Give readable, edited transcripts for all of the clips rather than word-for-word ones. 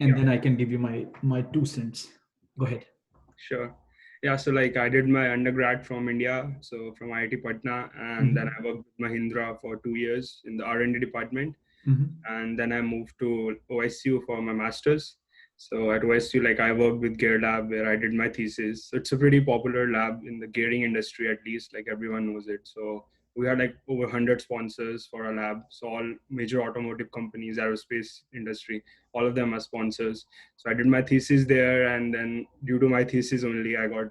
and then I can give you my 2 cents. Go ahead. Sure. Yeah, so like I did my undergrad from India, so from IIT Patna, and then I worked with Mahindra for 2 years in the R&D department, and then I moved to OSU for my master's. So at OSU, like I worked with Gear Lab where I did my thesis. So it's a pretty popular lab in the gearing industry, at least, like everyone knows it. So we had like over 100 sponsors for our lab. So all major automotive companies, aerospace industry, all of them are sponsors. So I did my thesis there, and then due to my thesis only, I got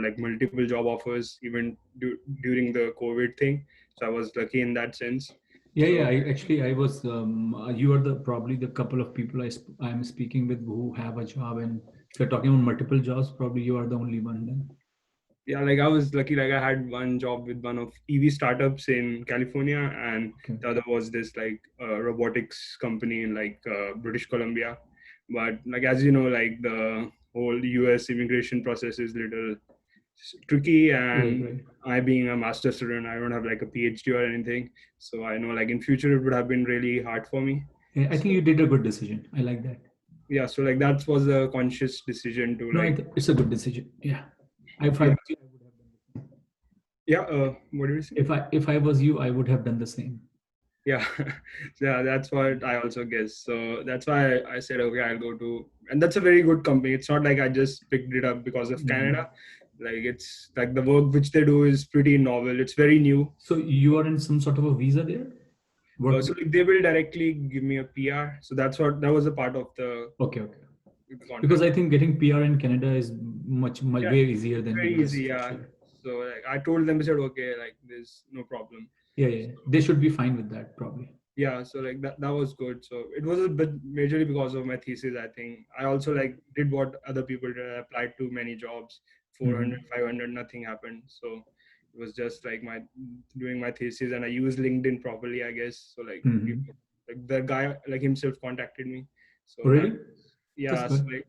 like multiple job offers even during the COVID thing. So I was lucky in that sense. Yeah, yeah. So I was. You are the probably the couple of people I'm speaking with who have a job, and if you're talking about multiple jobs, probably you are the only one then. yeah, like I was lucky. Like I had one job with one of EV startups in California, and Okay. the other was this like robotics company in like British Columbia. But like as you know, like the whole US immigration process is little tricky, Right, and right. I being a master student, I don't have like a PhD or anything. So I know like in future it would have been really hard for me. Yeah, I So think you did a good decision. I like that. yeah, so like that was a conscious decision to No, like it's a good decision. Yeah. If I yeah was you, I would have done the same. yeah. What do you say? If I was you, I would have done the same. Yeah, yeah, that's what I also guess. So that's why I said okay, I'll go to, and that's a very good company. It's not like I just picked it up because of Canada. Like it's like the work which they do is pretty novel. It's very new. So you are in some sort of a visa there? Work So visa? like they will directly give me a PR. So that was a part of Okay, okay. the Because contract. I think getting PR in Canada is much Yeah, way easier than very US easy. for Yeah. sure. So like I told them, they said okay, like there's no problem. Yeah, yeah. They should be fine with that probably. Yeah, so like that was good. So it was a bit majorly because of my thesis. I think I also like did what other people did. I applied to many jobs, 400, 500, nothing happened. So it was just like my doing my thesis, and I used LinkedIn properly, I guess. So like people, like the guy like himself contacted me. Oh, So that, really? That's yeah, so good. like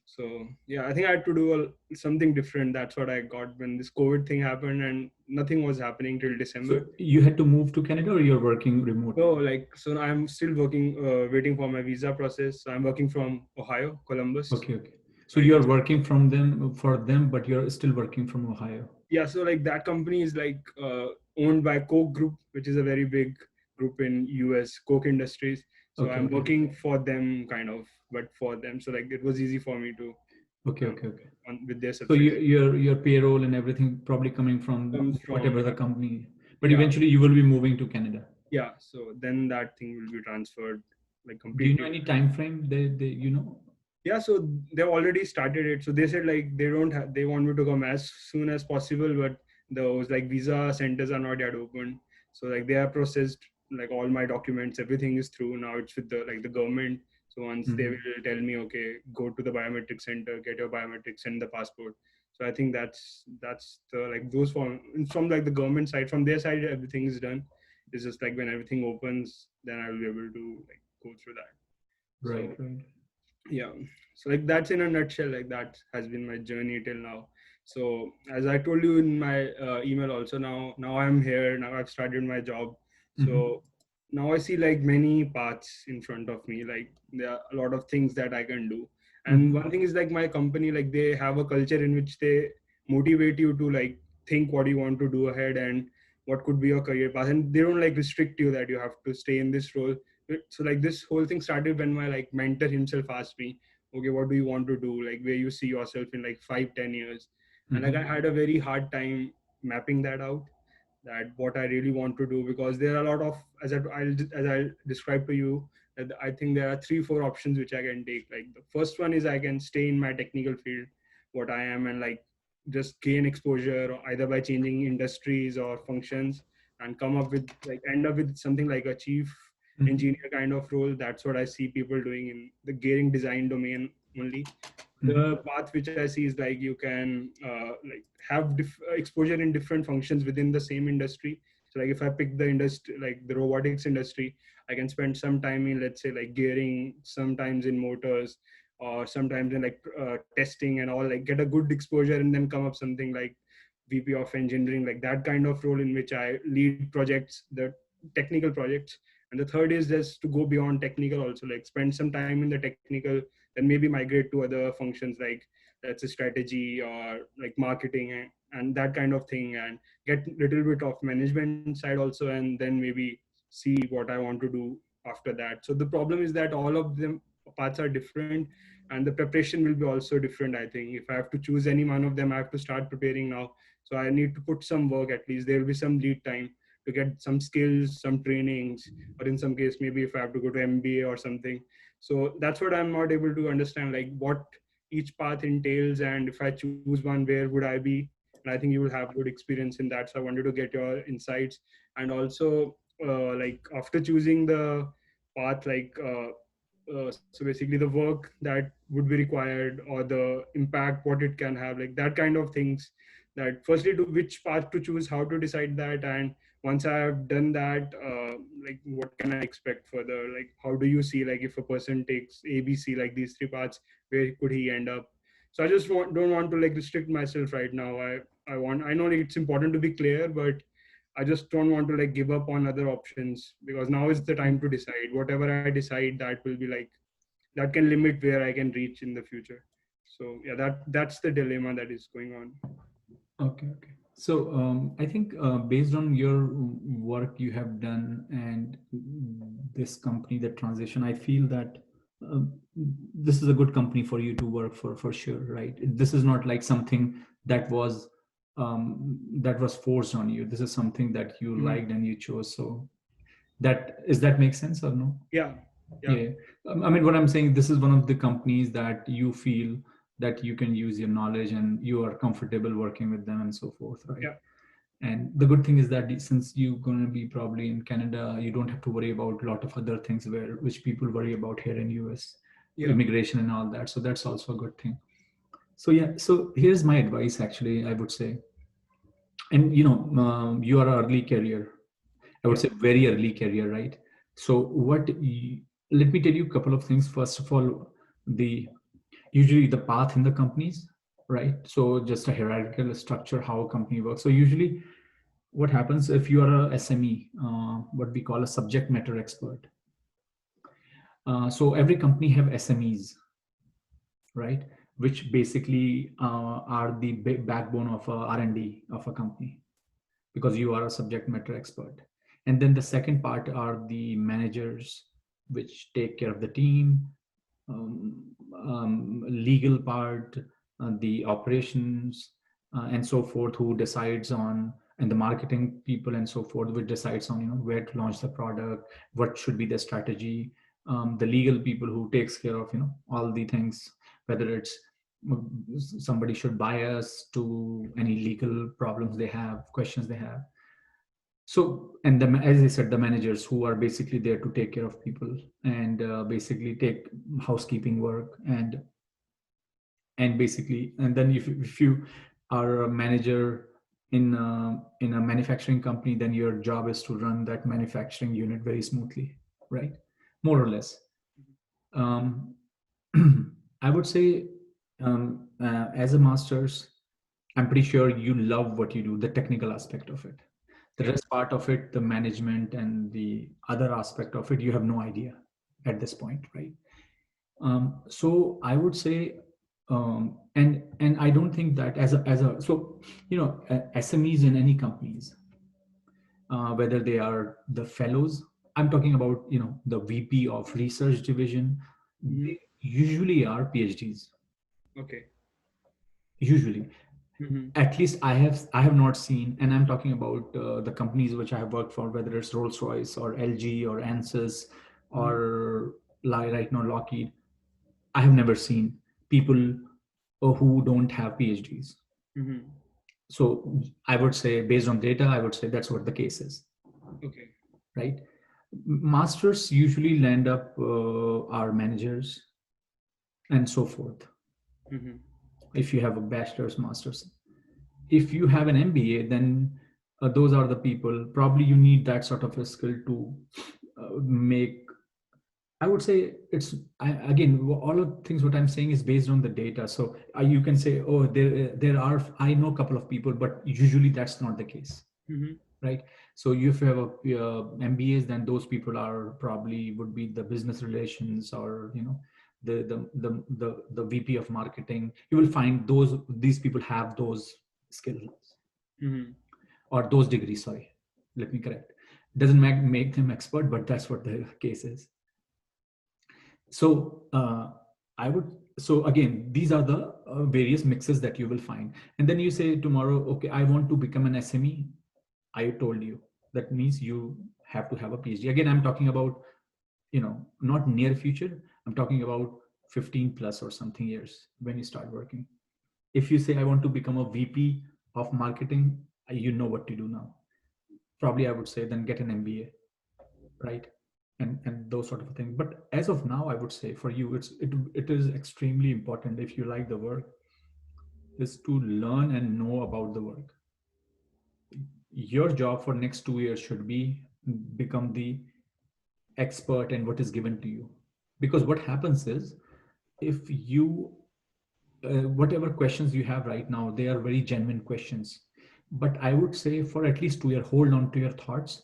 so yeah, I think I had to do something different. That's what I got when this COVID thing happened, and nothing was happening till So December. you had to move to Canada or you're working remote? No, like so I'm still working, waiting for my visa process. So I'm working from Ohio, Columbus. Okay, okay. So Like you're it's working from them for them, but you're still working from Ohio. yeah. So like that company is like owned by Coke Group, which is a very big group in US, Coke Industries. So Okay, I'm okay. working for them, kind of, but for them. So like it was easy for me to Okay, okay, okay. on with their So subsidiary. your payroll and everything probably coming from Comes whatever from the company, but yeah, eventually you will be moving to Canada. yeah. So then that thing will be transferred like Do you know completely. any time frame they Yeah, so they've already started it. So they said like they don't have, they want me to come as soon as possible, but those like visa centers are not yet open. So like they have processed like all my documents, everything is through. Now it's with the like the government. So once they will tell me, okay, go to the biometric center, get your biometrics, send the passport. So I think that's the like those from like the government side, from their side, everything is done. It's just like when everything opens, then I'll be able to like go through that. Right, So right. yeah, so like that's in a nutshell, like that has been my journey till now. So as I told you in my email also, now I'm here, now I've started my job. So now I see like many paths in front of me, like there are a lot of things that I can do. And one thing is like my company, like they have a culture in which they motivate you to like think what you want to do ahead and what could be your career path, and they don't like restrict you that you have to stay in this role. So like this whole thing started when my like mentor himself asked me, okay, what do you want to do, like where you see yourself in like 5-10 years. And like I had a very hard time mapping that out, that what I really want to do, because there are a lot of, as I'll describe to you, that I think there are 3-4 options which I can take. Like the first one is I can stay in my technical field, what I am, and like just gain exposure either by changing industries or functions, and come up with like end up with something like a chief engineer kind of role. That's what I see people doing in the gearing design domain only. The path which I see is like you can like have exposure in different functions within the same industry. So like if I pick the industry, like the robotics industry, I can spend some time in, let's say, like gearing, sometimes in motors, or sometimes in like testing and all, like get a good exposure, and then come up something like VP of engineering, like that kind of role in which I lead projects, the technical projects. And the third is just to go beyond technical also, like spend some time in the technical, then maybe migrate to other functions like that's a strategy or like marketing and that kind of thing, and get little bit of management side also, and then maybe see what I want to do after that. So the problem is that all of them paths are different, and the preparation will be also different. I think if I have to choose any one of them, I have to start preparing now. So I need to put some work, at least there will be some lead time to get some skills, some trainings, or in some case maybe if I have to go to MBA or something. So that's what I'm not able to understand, like what each path entails, and if I choose one, where would I be? And I think you will have good experience in that, so I wanted to get your insights. And also like after choosing the path, like so basically the work that would be required or the impact what it can have, like that kind of things, that firstly to which path to choose, how to decide that, and once I have done that, like what can I expect further, like how do you see, like if a person takes ABC, like these three paths, where could he end up? So I just don't want to like restrict myself right now. I know it's important to be clear, but I just don't want to like give up on other options, because now is the time to decide. Whatever I decide, that will be like, that can limit where I can reach in the future. So yeah, that's the dilemma that is going on. Okay, okay. So I think based on your work you have done and this company, the transition, I feel that this is a good company for you to work for sure, right? This is not like something that was forced on you. This is something that you Mhm. liked and you chose. So that make sense or no? Yeah, yeah, Yeah. I mean, what I'm saying, this is one of the companies that you feel that you can use your knowledge and you are comfortable working with them and so forth, right? yeah, And the good thing is that since you're going to be probably in Canada, you don't have to worry about a lot of other things which people worry about here in US, yeah, immigration and all that. So that's also a good thing. So yeah, so here's my advice actually, I would say. And you are early career, I would yeah. say very early career, right? So let me tell you a couple of things. First of all, the usually the path in the companies, right? So just a hierarchical structure, how a company works. So usually what happens if you are a SME, what we call a subject matter expert. So every company have SMEs, right? Which basically are the backbone of a R&D of a company, because you are a subject matter expert. And then the second part are the managers, which take care of the team, um, legal part, the operations, and so forth, who decides on, and the marketing people and so forth, which decides on where to launch the product, what should be the strategy. The legal people who takes care of all the things, whether it's somebody should buy us, to any legal problems they have, questions they have. So, and as I said, the managers who are basically there to take care of people and basically take housekeeping work, and basically, and then if you are a manager in a manufacturing company, then your job is to run that manufacturing unit very smoothly, right? More or less. um, I would say, as a master's, I'm pretty sure you love what you do, the technical aspect of it. The Yeah. rest part of it, the management and the other aspect of it, you have no idea at this point, right? So I would say, and I don't think that as a so SMEs in any companies, whether they are the fellows, I'm talking about the VP of research division, Hmm. they usually are PhDs. Okay. Usually, Hmm. at least I have not seen, and I'm talking about the companies which I have worked for, whether it's Rolls Royce or LG or Ansys Hmm. or right now Lockheed. I have never seen people who don't have PhDs. Hmm. So I would say, based on data, I would say that's what the case is, Okay. right? Masters usually land up are managers and so forth. Hmm. If you have a bachelor's, master's, if you have an MBA, then those are the people. Probably you need that sort of a skill to make. I would say again, all of things what I'm saying is based on the data. So you can say, oh, there are. I know a couple of people, but usually that's not the case. Hmm. right? So if you have a MBAs, then those people are probably would be the business relations, or the VP of marketing. You will find these people have those skills Mm-hmm. or those degrees. Sorry, let me correct. Doesn't make them expert, but that's what the case is. So I would. So again, these are the various mixes that you will find, and then you say tomorrow, okay, I want to become an SME. I told you that means you have to have a PhD. Again, I'm talking about, not near future. I'm talking about 15 plus or something years when you start working. If you say I want to become a VP of marketing, you know what to do now. Probably I would say then get an MBA, right? And those sort of things. But as of now, I would say for you, it is extremely important, if you like the work, is to learn and know about the work. Your job for next 2 years should be become the expert in what is given to you. Because what happens is, if you whatever questions you have right now, they are very genuine questions, but I would say for at least 2 years, hold on to your thoughts,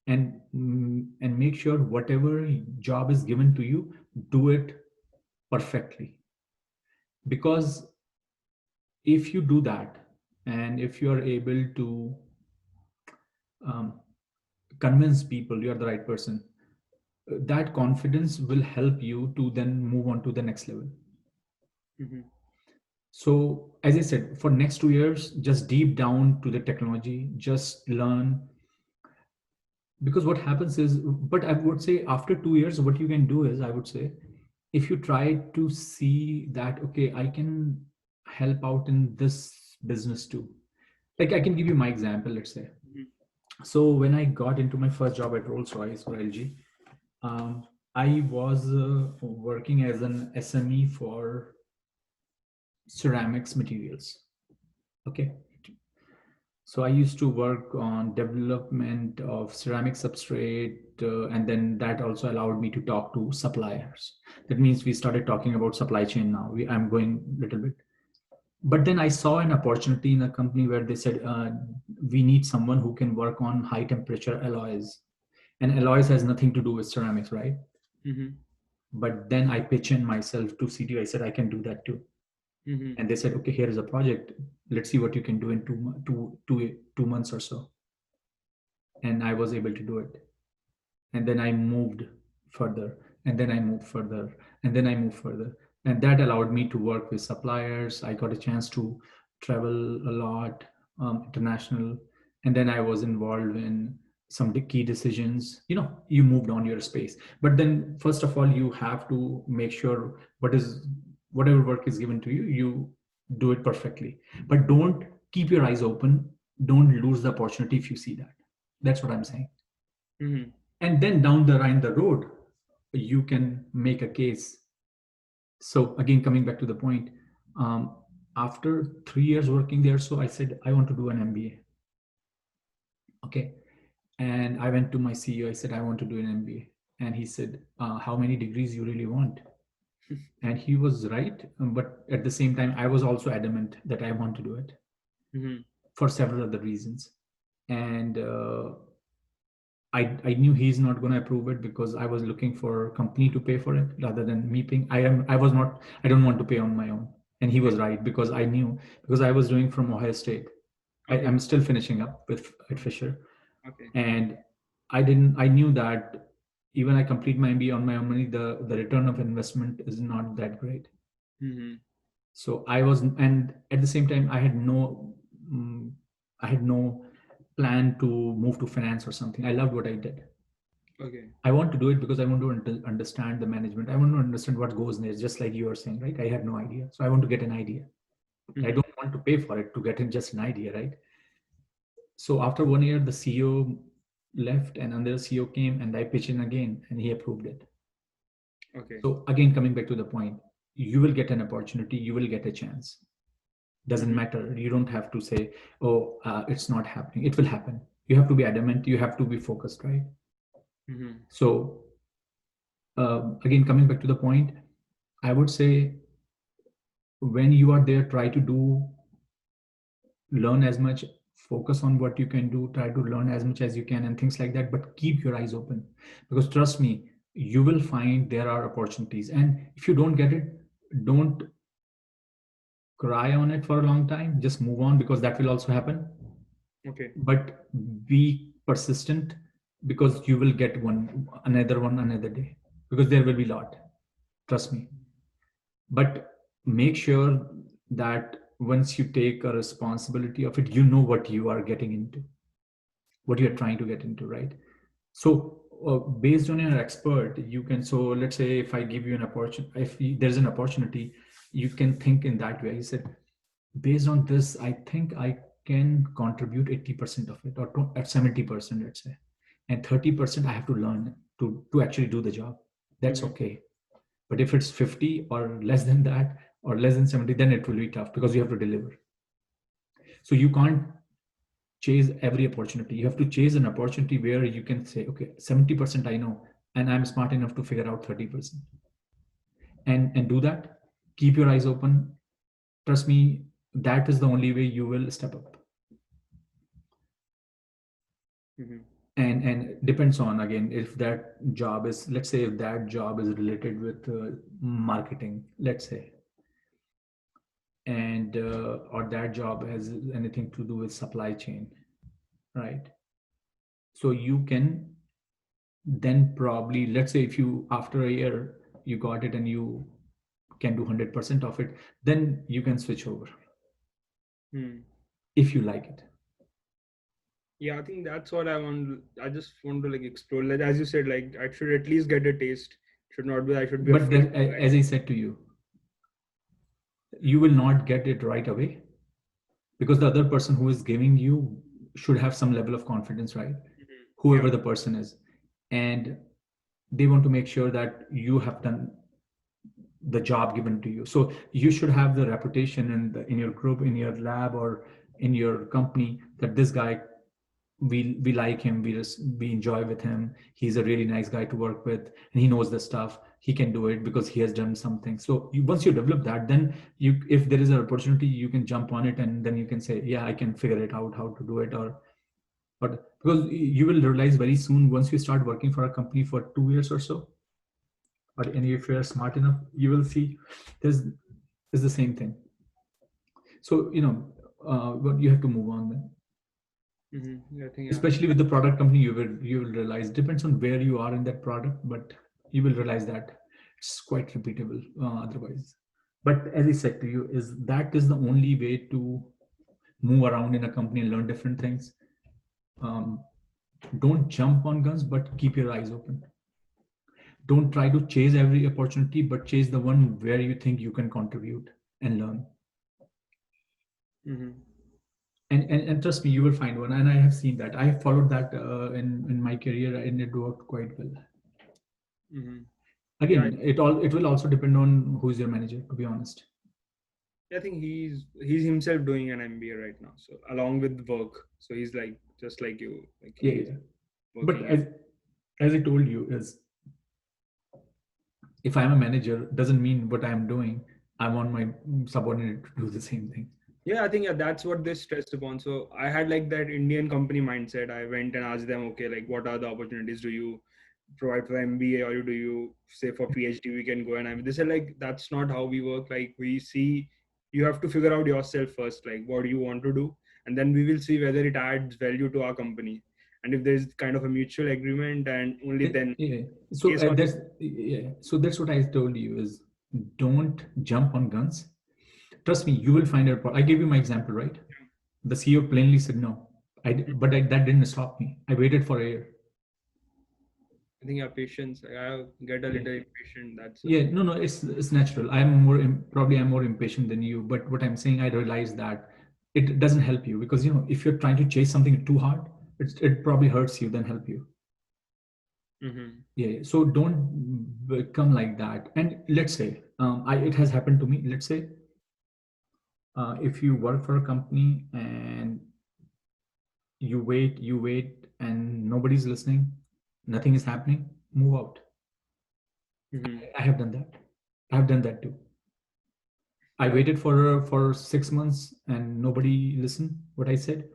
and make sure whatever job is given to you, do it perfectly. Because if you do that, and if you are able to um, convince people you are the right person, that confidence will help you to then move on to the next level. Mm-hmm. So as I said, for next 2 years, just deep down to the technology, just learn. Because what happens is, but I would say after 2 years, what you can do is, I would say, if you try to see that, okay, I can help out in this business too. Like, I can give you my example, let's say. So when I got into my first job at Rolls Royce or LG, I was working as an SME for ceramics materials. Okay. So I used to work on development of ceramic substrate, and then that also allowed me to talk to suppliers. That means we started talking about supply chain now. I'm going a little bit. But then I saw an opportunity in a company where they said, we need someone who can work on high temperature alloys. And alloys has nothing to do with ceramics, right? Mm-hmm. But then I pitched in myself to CTO. I said, I can do that too. Mm-hmm. And they said, okay, here is a project. Let's see what you can do in 2 months or so. And I was able to do it. And then I moved further, and then I moved further, and then I moved further. And that allowed me to work with suppliers. I got a chance to travel a lot, international. And then I was involved in some key decisions. You moved on your space. But then, first of all, you have to make sure whatever work is given to you, you do it perfectly. But don't keep your eyes open. Don't lose the opportunity if you see that. That's what I'm saying. Mm-hmm. And then down the road, you can make a case. So again, coming back to the point, um, after 3 years working there, so I said I want to do an MBA. Okay. And I went to my CEO. I said I want to do an MBA. And he said, how many degrees you really want? And he was right, but at the same time, I was also adamant that I want to do it Mm-hmm. for several other reasons. And I knew he's not going to approve it, because I was looking for company to pay for it rather than me paying. I was not, I don't want to pay on my own. And he Okay. was right, because I knew, because I was doing from Ohio State. Okay. I'm still finishing up with at Fisher. Okay. And I knew that even I complete my MBA on my own money, the return of investment is not that great. Mm-hmm. So I was, and at the same time, mm, I had no plan to move to finance or something. I loved what I did. Okay. I want to do it because I want to understand the management. I want to understand what goes next, just like you are saying, right? I had no idea. So I want to get an idea. I Mm-hmm. don't want to pay for it to get in just an idea, right? So after 1 year, the CEO left and another CEO came, and I pitched in again and he approved it. Okay. So again, coming back to the point, you will get an opportunity, you will get a chance. Doesn't Mm-hmm. matter. You don't have to say, oh, it's not happening. It will happen. You have to be adamant. You have to be focused, right? Mm-hmm. So again, coming back to the point, I would say when you are there, try to learn as much focus on what you can do, try to learn as much as you can and things like that, but keep your eyes open, because trust me, you will find there are opportunities. And if you don't get it, don't cry on it for a long time, just move on, because that will also happen. Okay. But be persistent, because you will get one another day, because there will be a lot, trust me. But make sure that once you take a responsibility of it, you know what you are getting into, what you're Mm-hmm. trying to get into, right? So based on your expert, you can, so let's say if I give you an opportunity, if there's an opportunity, you can think in that way. He said, based on this, I think I can contribute 80% of it, or at 70%, let's say, and 30% I have to learn to actually do the job. That's Mm-hmm. okay. But if it's 50 or less than that, or less than 70, then it will be tough, because you have to deliver. So you can't chase every opportunity. You have to chase an opportunity where you can say, okay, 70% I know, and I'm smart enough to figure out 30%. And do that. Keep your eyes open. Trust me, that is the only way you will step up. Mm-hmm. And depends on, again, if that job is, let's say if that job is related with marketing, let's say, and or that job has anything to do with supply chain, right? So you can then probably, let's say if you after a year you got it and you can do 100% of it, then you can switch over Hmm. if you like it. Yeah, I think that's what I want. I just want to like explore. Like as you said, like I should at least get a taste. Should not be. I should be But afraid. then, as I said to you, you will not get it right away, because the other person who is giving you should have some level of confidence, right? Mhm. Whoever Yeah. the person is. And they want to make sure that you have done the job given to you. So you should have the reputation in your group, in your lab, or in your company, that this guy, we like him, we enjoy with him, he's a really nice guy to work with, and he knows the stuff, he can do it because he has done something. So once you develop that, then you, if there is an opportunity, you can jump on it, and then you can say, yeah, I can figure it out how to do it. Or but because you will realize very soon, once you start working for a company for 2 years or so, or and if you're smart enough, you will see there's is the same thing. So but you have to move on then. Mm-hmm. I think yeah. Especially with the product company, you will realize, depends on where you are in that product, but you will realize that it's quite repeatable otherwise. But as I said to you, is that is the only way to move around in a company and learn different things. um, don't jump on guns, but keep your eyes open. Don't try to chase every opportunity, but chase the one where you think you can contribute and learn. Mm-hmm. And trust me, you will find one, and I have seen that. I have followed that in my career, and it worked quite well. Mm-hmm. Yeah. Again, it will also depend on who's your manager, to be honest. I think he's himself doing an MBA right now. So along with work, so he's like just like you, like Yeah, he's yeah. But working. as I told you, is if I'm a manager, doesn't mean what I'm doing, I want my subordinate to do the same thing. Yeah, I think yeah, that's what they stressed upon. So I had like that Indian company mindset. I went and asked them, okay, like what are the opportunities do you provide for MBA, or do you say for PhD we can go? And they said like that's not how we work. Like we see you have to figure out yourself first, like what do you want to do, and then we will see whether it adds value to our company. And if there's kind of a mutual agreement, and only then Yeah. So case on. that's yeah. So that's what I told you is, don't jump on guns. Trust me, you will find out. I gave you my example, right? The CEO plainly said no. That didn't stop me. I waited for a year. I think your patience. I get a Yeah. little impatient. That's Yeah, no, it's natural. I'm probably I'm more impatient than you, but what I'm saying, I realize that it doesn't help you, because if you're trying to chase something too hard, it probably hurts you than help you. mm-hmm. Yeah, so don't become like that. And let's say, it has happened to me. Let's say, if you work for a company and you wait, and nobody's listening, nothing is happening, move out. Mm-hmm. I have done that. I have done that too. I Yeah. waited for 6 months and nobody listened what I said.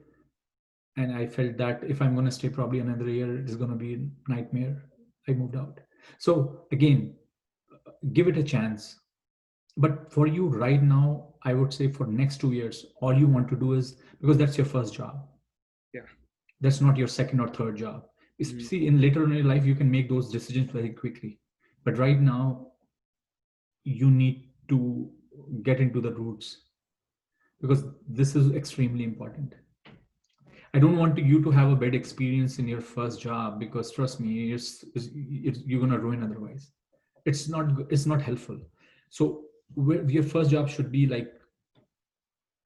and I felt that if I'm going to stay probably another year, it's going to be a nightmare. I moved out. So again, give it a chance. But for you right now, I would say for next 2 years, all you want to do is, because that's your first job, Yeah. that's not your second or third job. Mm-hmm. See, in later in your life, you can make those decisions very quickly. But right now, you need to get into the roots, because this is extremely important. I don't want you to have a bad experience in your first job, because trust me, you're gonna ruin otherwise. It's not helpful. So your first job should be like,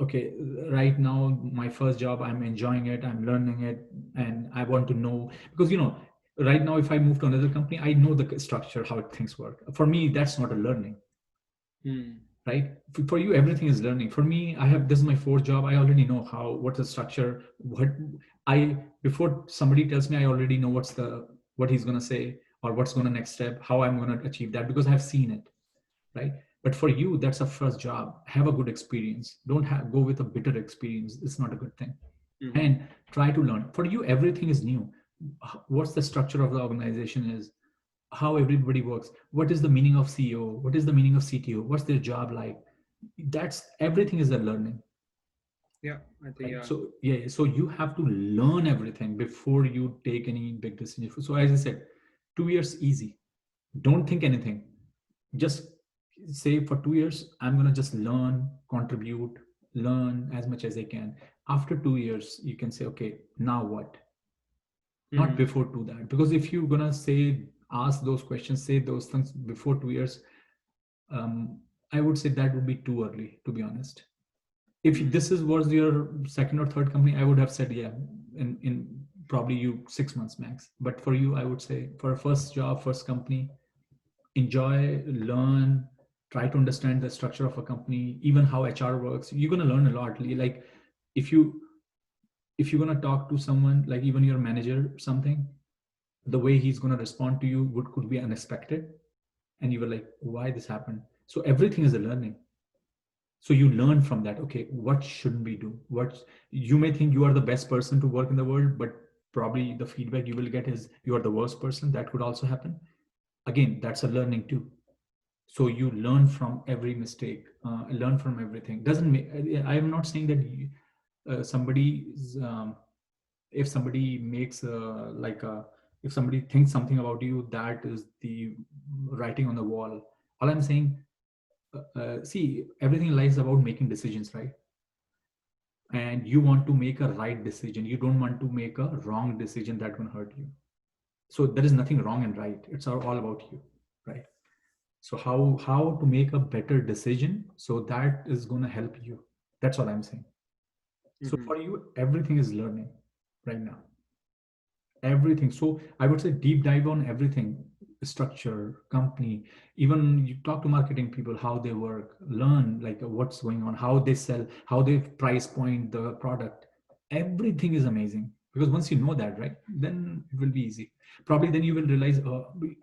okay, right now my first job, I'm enjoying it, I'm learning it, and I want to know, because right now if I move to another company, I know the structure, how things work. For me, that's not a learning, Mm-hmm. right? For you, everything is learning. For me, I have this is my fourth job. I already know how what's the structure. What I before somebody tells me, I already know what he's gonna say, or what's gonna next step, how I'm gonna achieve that, because I've seen it, right? But for you, that's a first job. Have a good experience. Don't go with a bitter experience. It's not a good thing. Mm-hmm. And try to learn. For you, everything is new. What's the structure of the organization is, how everybody works, what is the meaning of CEO, what is the meaning of CTO, what's their job like. That's everything is a learning, Yeah, I think, right? yeah. So yeah, so you have to learn everything before you take any big decision. So as I said, 2 years easy. Don't think anything. Just say for 2 years, I'm gonna just learn, contribute, learn as much as I can. After 2 years, you can say, okay, now what? Not Mm-hmm. before to that, because if you're gonna say, ask those questions, say those things before 2 years, um, I would say that would be too early, to be honest. If Mm-hmm. this is was your second or third company, I would have said, yeah, in probably you 6 months max. But for you, I would say for a first job, first company, enjoy, learn, try to understand the structure of a company, even how HR works. You're gonna learn a lot. Like if you if you're gonna talk to someone, like even your manager, something, the way he's gonna respond to you would could be unexpected, and you were like, why this happened? So everything is a learning. So you learn from that. Okay, what should we do? What you may think you are the best person to work in the world, but probably the feedback you will get is you are the worst person. That could also happen. Again, that's a learning too. So you learn from every mistake, learn from everything. Doesn't make, I am not saying that somebody's if somebody makes like a if somebody thinks something about you, that is the writing on the wall. All I'm saying, see, everything lies about making decisions, right? And you want to make a right decision, you don't want to make a wrong decision that can hurt you. So there is nothing wrong and right, it's all about you, right? So how to make a better decision, so that is going to help you. That's all I'm saying. So Mm-hmm. for you, everything is learning right now, everything. So I would say deep dive on everything: structure, company. Even you talk to marketing people, how they work, learn like what's going on, how they sell, how they price point the product. Everything is amazing, because once you know that, right, then it will be easy. Probably then you will realize,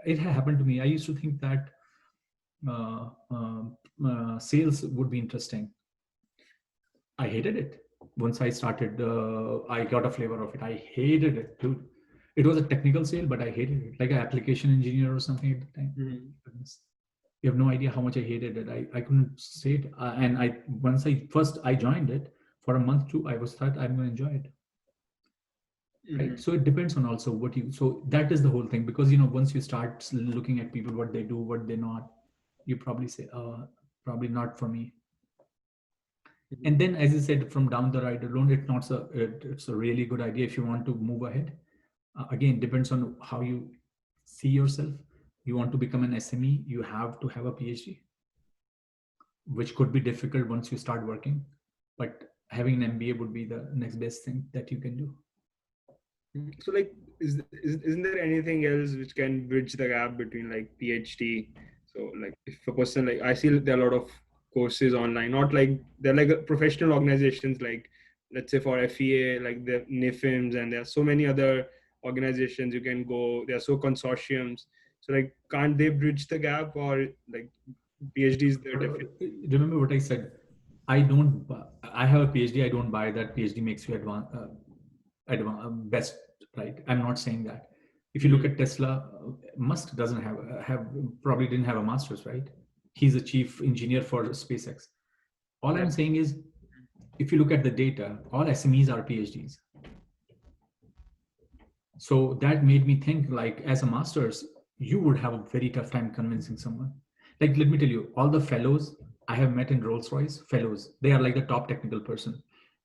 it happened to me. I used to think that uh, sales would be interesting. I hated it. Once I started, I got a flavor of it. I hated it, dude. It was a technical sale, but I hated it, like an application engineer or something at the time. Mm-hmm. Goodness. You have no idea how much I hated it. I couldn't say it. And I once I joined it for a month too, I was thought I'm going to enjoy it. Right. Mm-hmm. So it depends on also what you. So that is the whole thing, because once you start looking at people, what they do, what they not, you probably say, probably not for me. And then, as I said, from down the right alone, it's a really good idea if you want to move ahead. Again, depends on how you see yourself. You want to become an SME, you have to have a PhD, which could be difficult once you start working. But having an MBA would be the next best thing that you can do. So like, isn't there anything else which can bridge the gap between like PhD? So like, if a person, like, I see there are a lot of courses online, not like they're like professional organizations, like let's say for FEA, like the NIFIMs, and there are so many other organizations you can go. There are so consortiums. So like, can't they bridge the gap, or like PhD is the But definite? remember what I said. I don't. I have a PhD. I don't buy that PhD makes you advanced. best, right? I'm not saying that. If you look Hmm. at Tesla, Musk doesn't have probably didn't have a master's, right? He's a chief engineer for SpaceX. All Yeah. I'm saying is, if you look at the data, all SMEs are PhDs. So that made me think, like, as a master's, you would have a very tough time convincing someone. Like, let me tell you, all the fellows I have met in Rolls Royce, fellows, they are like the top technical person.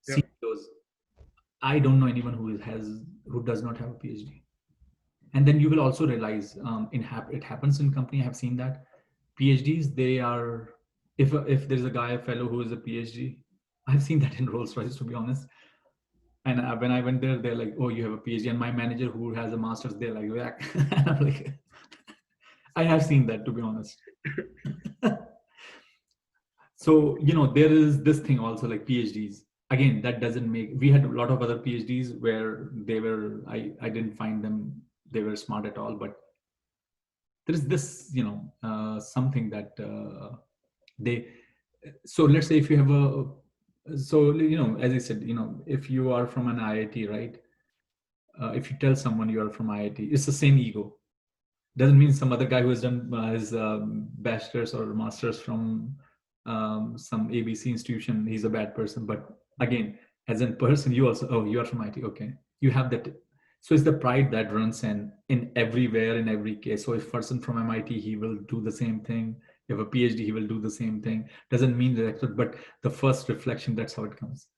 Yeah. CEOs, I don't know anyone who does not have a PhD. And then you will also realize, it happens in company. I have seen that PhDs, they are, if there's a guy, a fellow who is a PhD, I've seen that in Rolls Royce, to be honest. And when I went there, they're like, "Oh, you have a PhD." And my manager, who has a master's, they're like, "Whack." And I'm like, I have seen that, to be honest. So, there is this thing also, like PhDs. Again, that doesn't make. We had a lot of other PhDs where I didn't find them, they were smart at all. But there is this, something that they. So let's say if you have so as I said, if you are from an IIT, right? If you tell someone you are from IIT, it's the same ego. Doesn't mean some other guy who has done his bachelor's or master's from some ABC institution, he's a bad person. But again, as a person, you also, oh, you are from IT, okay, you have that. So it's the pride that runs in everywhere, in every case. So if person from MIT, he will do the same thing. If a PhD, he will do the same thing. Doesn't mean that, but the first reflection, that's how it comes.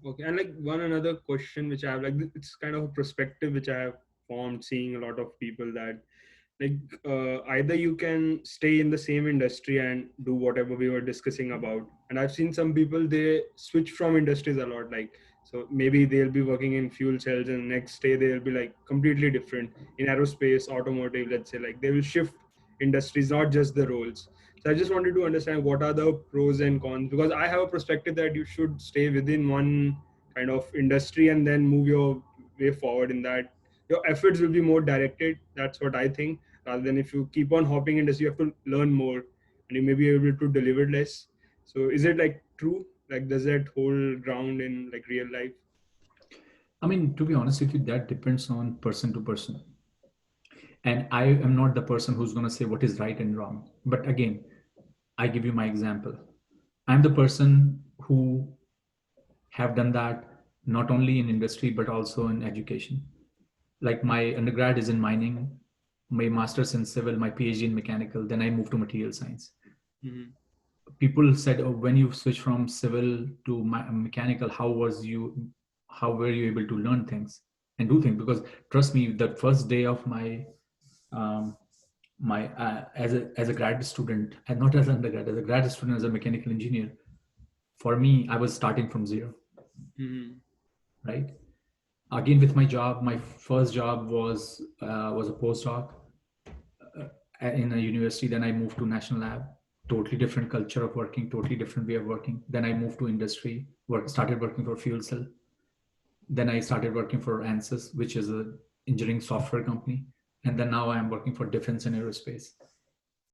Okay, and like one another question which I have, like it's kind of a perspective which I have formed seeing a lot of people that like either you can stay in the same industry and do whatever we were discussing about, and I've seen some people they switch from industries a lot, like so maybe they'll be working in fuel cells and next day they'll be like completely different in aerospace, automotive, let's say, like they will shift industries, not just the roles. So I just wanted to understand what are the pros and cons, because I have a perspective that you should stay within one kind of industry and then move your way forward in that. Your efforts will be more directed. That's what I think, rather than if you keep on hopping industry, you have to learn more and you may be able to deliver less. So is it like true? Like does that hold ground in like real life? I mean, to be honest with you, that depends on person to person. And I am not the person who's going to say what is right and wrong. But again, I give you my example. I'm the person who have done that not only in industry but also in education. Like my undergrad is in mining, my master's in civil, my PhD in mechanical, then I moved to material science. Mm-hmm. People said, "Oh, when you switch from civil to mechanical, how were you able to learn things and do things?" Because trust me, the first day of um, my as a grad student, and not as an undergrad, as a grad student, as a mechanical engineer, for me, I was starting from zero, Mm-hmm. right? Again, with my job, my first job was a postdoc in a university. Then I moved to national lab, totally different culture of working, totally different way of working. Then I moved to industry, started working for fuel cell. Then I started working for ANSYS, which is a engineering software company. And then now I am working for defense and aerospace.